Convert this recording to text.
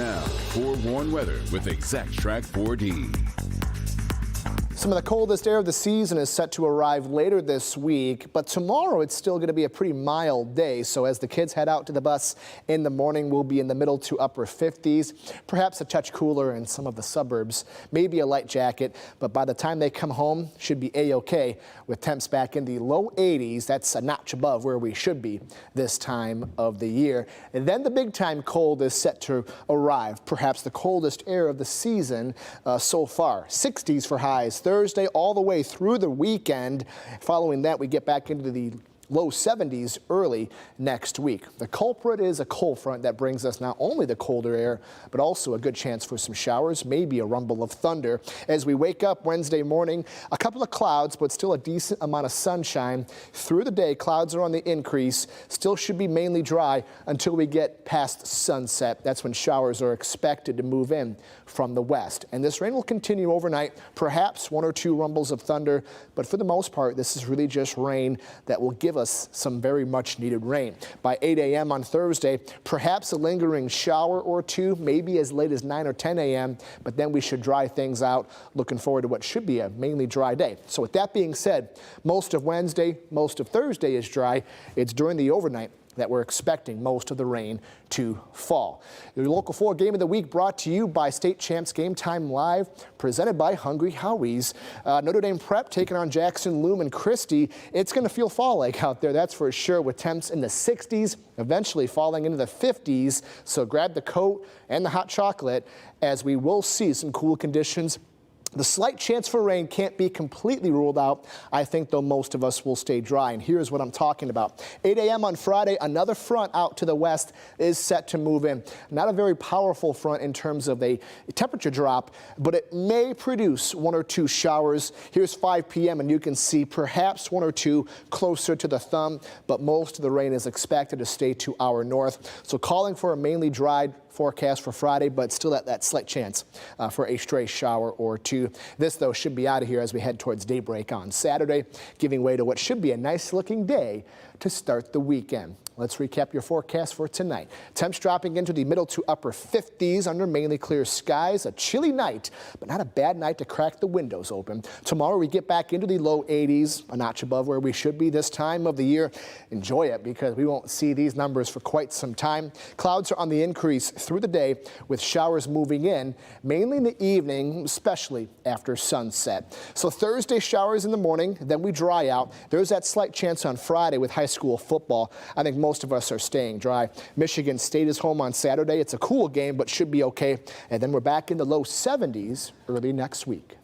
now, forewarned weather with Exact Track 4D. Some of the coldest air of the season is set to arrive later this week, but tomorrow it's still going to be a pretty mild day. So as the kids head out to the bus in the morning, we'll be in the middle to upper 50s, perhaps a touch cooler in some of the suburbs, maybe a light jacket. But by the time they come home, should be a-okay with temps back in the low 80s. That's a notch above where we should be this time of the year. And then the big time cold is set to arrive, perhaps the coldest air of the season so far. 60s for highs Thursday all the way through the weekend. Following that, we get back into the low 70s early next week. The culprit is a cold front that brings us not only the colder air, but also a good chance for some showers, maybe a rumble of thunder. As we wake up Wednesday morning, a couple of clouds, but still a decent amount of sunshine. Through the day, clouds are on the increase. Still should be mainly dry until we get past sunset. That's when showers are expected to move in from the west. And this rain will continue overnight, perhaps one or two rumbles of thunder, but for the most part, this is really just rain that will give us some very much needed rain. By 8 a.m. on Thursday, perhaps a lingering shower or two, maybe as late as 9 or 10 a.m., but then we should dry things out. Looking forward to what should be a mainly dry day. So with that being said, most of Wednesday, most of Thursday is dry. It's during the overnight that we're expecting most of the rain to fall. Your Local 4 Game of the Week brought to you by State Champs Game Time Live, presented by Hungry Howie's. Notre Dame Prep taking on Jackson Lumen Christie. It's going to feel fall-like out there, that's for sure, with temps in the 60s, eventually falling into the 50s. So grab the coat and the hot chocolate, as we will see some cool conditions. The slight chance for rain can't be completely ruled out. I think, though, most of us will stay dry, and here's what I'm talking about. 8 a.m. on Friday, another front out to the west is set to move in. Not a very powerful front in terms of a temperature drop, but it may produce one or two showers. Here's 5 p.m., and you can see perhaps one or two closer to the thumb, but most of the rain is expected to stay to our north. So calling for a mainly dry forecast for Friday, but still at that slight chance for a stray shower or two. This, though, should be out of here as we head towards daybreak on Saturday, giving way to what should be a nice looking day to start the weekend. Let's recap your forecast for tonight. Temps dropping into the middle to upper 50s under mainly clear skies. A chilly night, but not a bad night to crack the windows open. Tomorrow we get back into the low 80s, a notch above where we should be this time of the year. Enjoy it, because we won't see these numbers for quite some time. Clouds are on the increase through the day, with showers moving in, mainly in the evening, especially after sunset. So Thursday, showers in the morning, then we dry out. There's that slight chance on Friday with high school football. I think most of us are staying dry. Michigan State is home on Saturday. It's a cool game, but should be okay. And then we're back in the low 70s early next week.